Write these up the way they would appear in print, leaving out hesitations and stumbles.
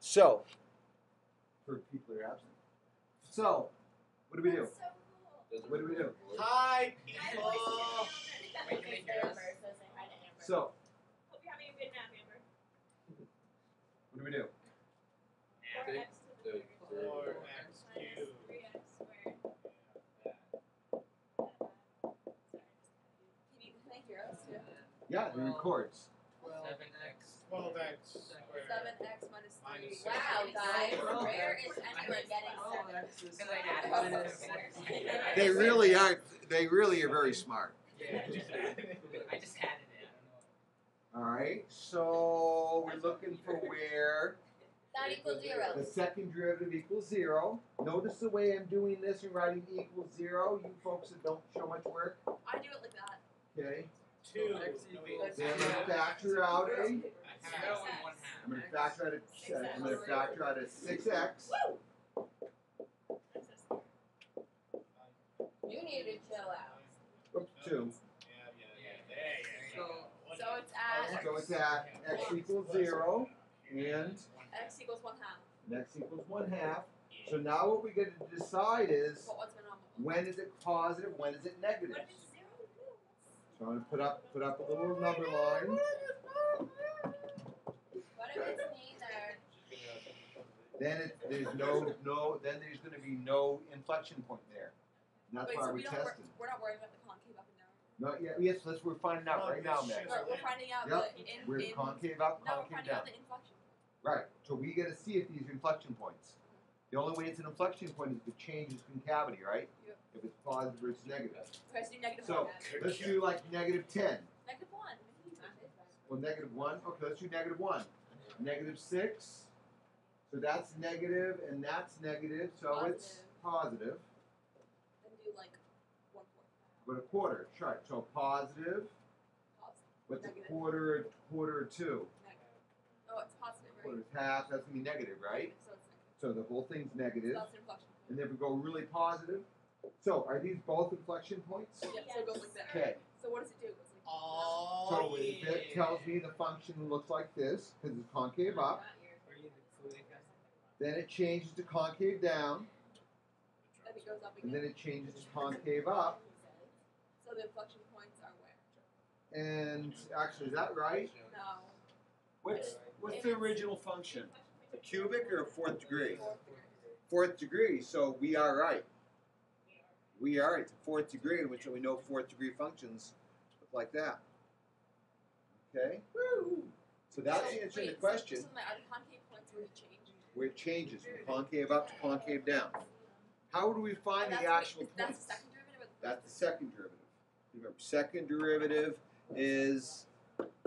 So, for people who are absent. So, what do we do? What do we do? Hi, people. Wait, can they hear us? So, Hope you're having a good nap, Amber. what do we do? 4x to the 4x minus cubed. 3x squared. Can they hear us too? Yeah, it records. 7x. 12x squared. 7x minus 3. Minus Wow, six. guys. Where is anyone getting 7? Because I added it. They really aren't. They really are very smart. Yeah, I just added it. I don't know. All right. So we're looking for where That equals 0. the second derivative equals 0. Notice the way I'm doing this and writing equals 0. You folks that don't show much work. I do it like that. Okay. 2. Then I'm going to factor out a. No, and 1/2. I'm going to factor out a. I'm going to factor out a 6x. You need to chill out. Oops, 2. So it's at So it's at x equals 0 and x equals 1/2. x equals 1/2. So now what we get to decide is But what's going on? when is it positive, when is it negative. What if it's 0? So I'm going to put up a little number line. What if it's neither? Then there's then there's going to be no inflection point there. And that's Wait, why so we're we don't testing. we're not worried about the concave up and down. Not yet. Yes, we're finding out right now, Meg. We're finding out Yep. the We're concave up, no, we're concave finding down. out the inflection. Right. So we got to see if these are inflection points. The only way it's an inflection point is if it changes concavity, right? Yep. If it's positive versus negative. Okay, so do negative So 1. let's do like negative 10. Negative 1. Well, negative 1. Okay, let's do negative 1. Negative 6. So that's negative and that's negative. So it's positive. Then do like 1/4. But a quarter. Sure. So positive. Positive. What's a Negative. quarter or 2? Negative. Oh, it's positive, right? Quarter is half. That's going to be negative, right? So it's negative. So the whole thing's So negative. that's an inflection. And then we go really positive. So are these both inflection points? Yeah, so it goes like that. Okay. So what does it do? It goes like Oh, So it tells me the function looks like this because it's concave up. Are you including us? Then it changes to concave down. Then it goes up And again. then it changes to concave up. So the inflection points are where? And actually, is that right? No. What's the original function? A cubic or a fourth degree? Fourth degree. Fourth degree. So we are right. We are right. It's a fourth degree, in which we know fourth degree functions look like that. Okay. So that's answering the question. So are the concave points where it changes? Where it changes from concave up to concave down. How do we find the actual That's points? the second derivative of the That's the second derivative. Remember, second derivative is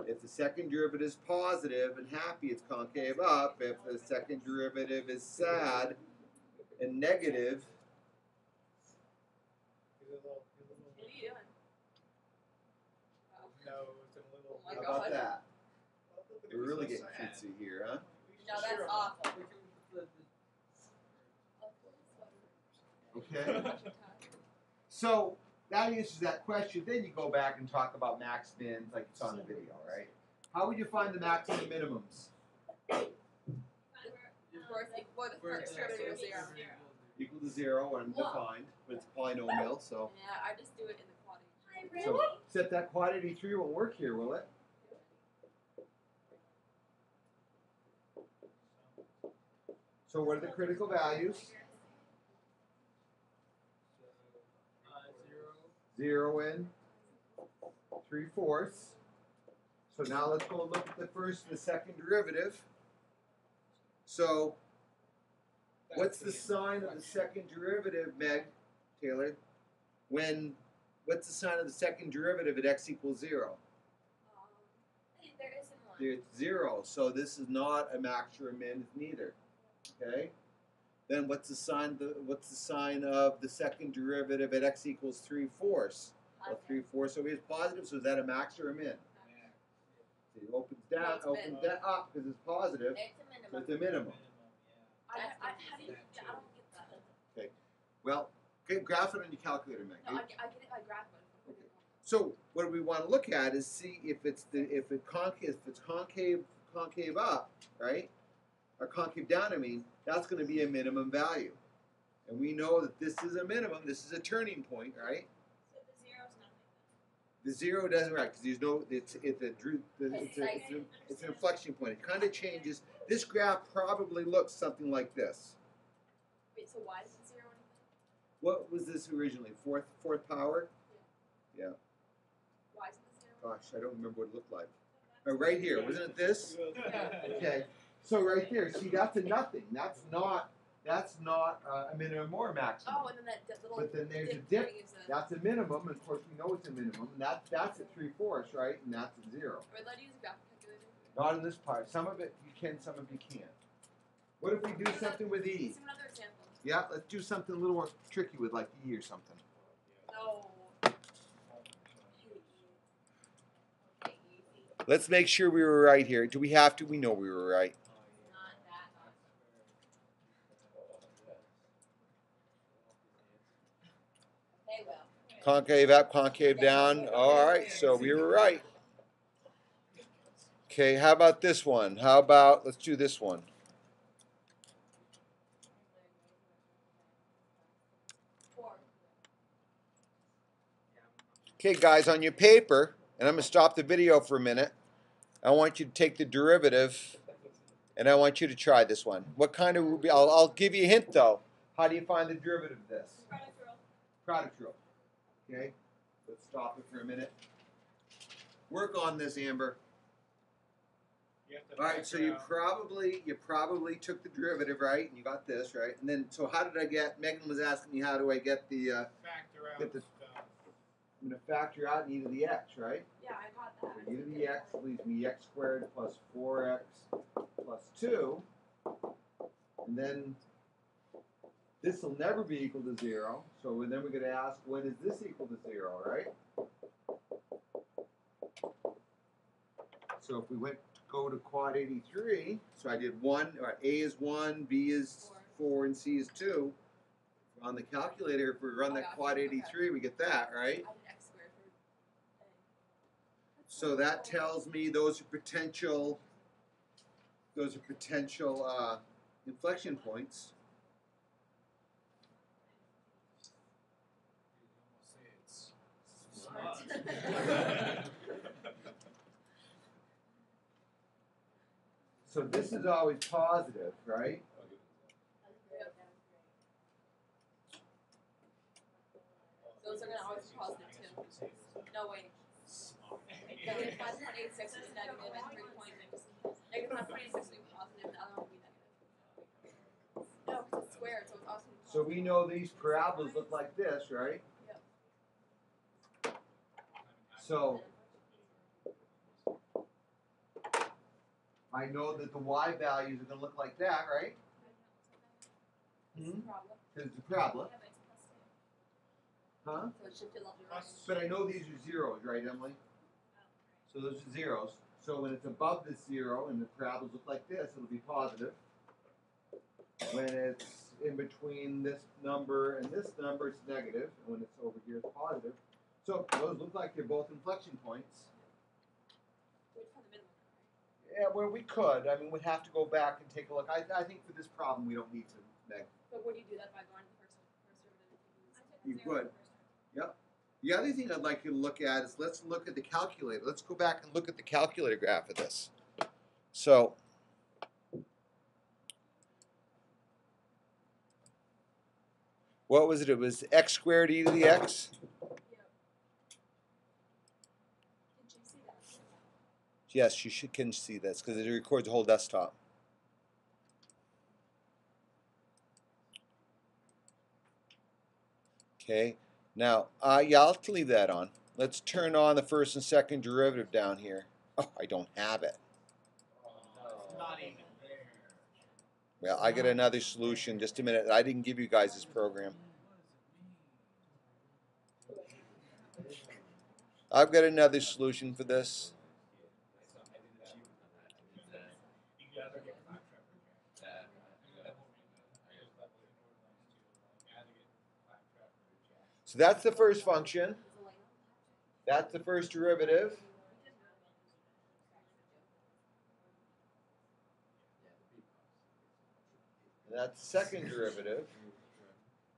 if the second derivative is positive and happy, it's concave up. If the second derivative is sad and negative, What are you doing? Oh. No, it's a little. Oh my how God. about that? We're really getting cutesy here, huh? No, that's awful. Okay. So that answers that question. Then you go back and talk about max mins like you saw in the video, right? How would you find the max and the minimums? For the first derivative of 0. Equal to 0 when defined, but it's polynomial, so Yeah, I just do it in the quantity. so set that quantity 3 won't work here, will it? So what are the critical values? 0 and 3/4. So now let's go and look at the first and the second derivative. So what's the sign of the second derivative, Meg, Taylor? What's the sign of the second derivative at x equals 0? There isn't one. It's 0, so this is not a max or a min, it's neither. Okay? Then what's the sign of the second derivative at x equals 3/4? Well, 3/4 over here is positive, so is that a max or a min? See, it opens down, No, it's a opens min. up because it's positive, It's a so minimum. it's a minimum. How do you, I don't get that. Well, okay, graph it on your calculator, Meg. No, I get it by graph, but So what we want to look at is see if it's concave up, right? or concave down, I mean, that's going to be a minimum value. And we know that this is a minimum. This is a turning point, right? So the zero's nothing. The zero doesn't work because there's no. It's an inflection point. It kind of changes. This graph probably looks something like this. Wait, so why is it 0 anything? What was this originally? Fourth power? Yeah. Why is it 0? Gosh, I don't remember what it looked like. Right here, wasn't it this? Okay. So right there, see, that's a nothing. That's not a minimum or a maximum. Oh, and then that little. But then there's a thing dip. is a- That's a minimum, and of course we know it's a minimum, and that's at 3/4, right? And that's at 0. Are we allowed to use a graphic calculator? Not in this part. Some of it you can, some of it you can't. What if we do something with Can you E? see another example? Yeah, let's do something a little more tricky with like E or something. No. Okay, easy. Let's make sure we were right here. Do we have to? We know we were right. Not that. Okay, well. Concave up, concave down. All right, so we were right. Okay, how about this one? How about, let's do this one. Four. Okay, guys, on your paper, and I'm going to stop the video for a minute. I want you to take the derivative, and I want you to try this one. What kind of, I'll give you a hint, though. How do you find the derivative of this? Product rule. Product rule. Okay, let's stop it for a minute. Work on this, Amber. You have to All right, so factor you out- probably took the derivative, right? And you got this, right? And then, so how did I get? Megan was asking me how do I get the? factor out get the- stuff. I'm gonna factor out e to the x, right? Yeah, I got that. So e to the x leaves me x squared plus 4x plus 2, and then this will never be equal to 0. So then we're gonna ask, when is this equal to 0, right? So if we go to quad 83, so I did 1, or A is 1, B is 4, and C is 2. On the calculator, if we run that quad 83, we get that, right? I did x squared for A. So that tells me those are potential inflection points. So this is always positive, right? Those are gonna always be positive too. No wait. Negative 5.86 is negative and 3.6. Negative 5.86 will be positive, the other one will be negative. No, because it's squared, so it's also So we know these parabolas look like this, right? Yep. So I know that the y values are going to look like that, right? It's a problem. Because it's a parabola, Yeah, but it's plus 2. huh? So it shifted left and right. But I know these are zeros, right, Emily? So those are zeros. So when it's above this 0 and the parabolas look like this, it'll be positive. When it's in between this number and this number, it's negative. And when it's over here, it's positive. So those look like they're both inflection points. We just found the minimum, right? Yeah, well, we could. I mean, we'd have to go back and take a look. I think for this problem, we don't need to, Meg. But would you do that by going to the first derivative? You would. Yep. The other thing I'd like you to look at is let's look at the calculator. Let's go back and look at the calculator graph of this. So, what was it? It was x squared e to the x? Did you see that? Yes, you can see this because it records the whole desktop. Okay. Now, yeah, I'll leave that on. Let's turn on the first and second derivative down here. Oh, I don't have it. Not even there. Well, I got another solution. Just a minute. I didn't give you guys this program. I've got another solution for this. So that's the first function. That's the first derivative. And that's the second derivative.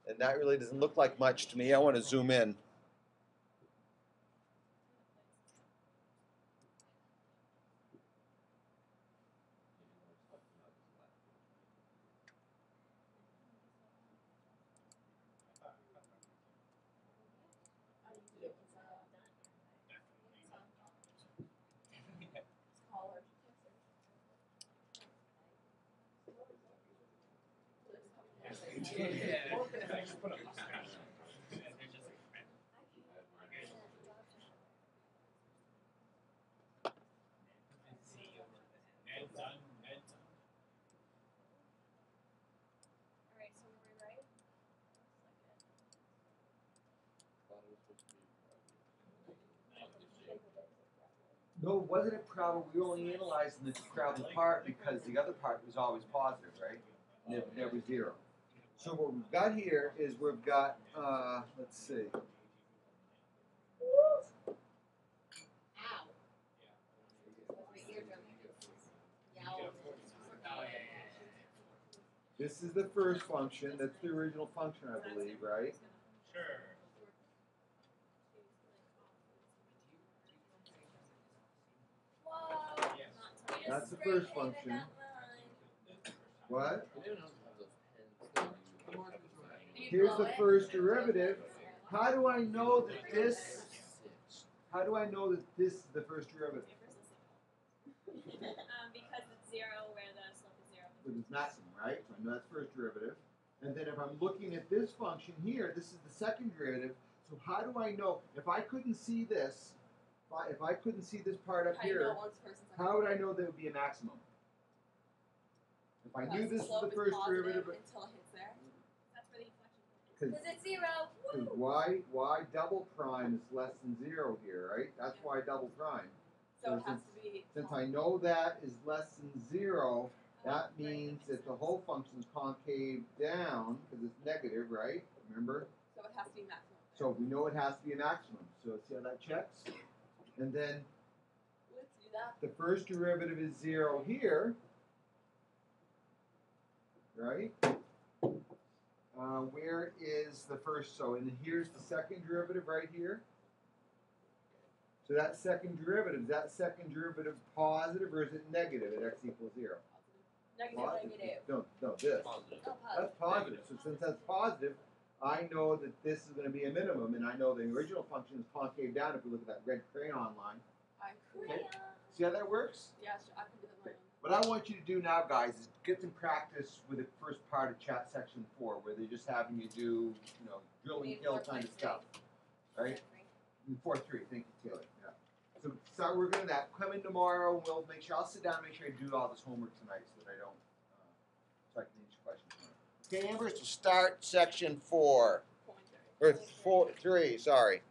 And that really doesn't look like much to me. I want to zoom in. Alright, so were we right? No, wasn't it probably we only analyzed the travel part because the other part was always positive, right? Never zero. So what we've got here is we've got let's see. This is the first function. That's the original function, I believe, right? Sure. Whoa. That's the first function. What? Here's the first derivative. How do I know that this? How do I know that this is the first derivative? Because it's zero where the slope is zero. With its maximum, right? So I know that's first derivative. And then if I'm looking at this function here, this is the second derivative. So how do I know? If I couldn't see this, if I couldn't see this part up here, how would I know there would be a maximum? If I knew this was the first derivative, until it hits there. That's where the inflection point is. Because it's zero. because y double prime is less than zero here, right? That's y double prime. So it has to be. Since I know that is less than zero, that means that the whole function is concave down because it's negative, right? Remember? So it has to be maximum. So we know it has to be a maximum. So see how that checks? And then Let's do that. the first derivative is zero here, right? Where is the first? So, and here's the second derivative right here. So that second derivative, is that second derivative positive or is it negative at x equals 0? Negative. No, this. Oh, That's positive. So since that's positive, I know that this is going to be a minimum, and I know the original function is concave down if we look at that red crayon line. Okay. See how that works? Yeah, sure. I can do that later. What I want you to do now, guys, is get some practice with the first part of chat section 4, where they're just having you do, drill and kill kind of stuff, right? 4-3. Thank you, Taylor. Yeah. So start working on that. Come in tomorrow. And we'll make sure I'll sit down and make sure I do all this homework tonight, so that I don't, so I can answer questions. Okay, Amber. So start section 4 or 3. Sorry.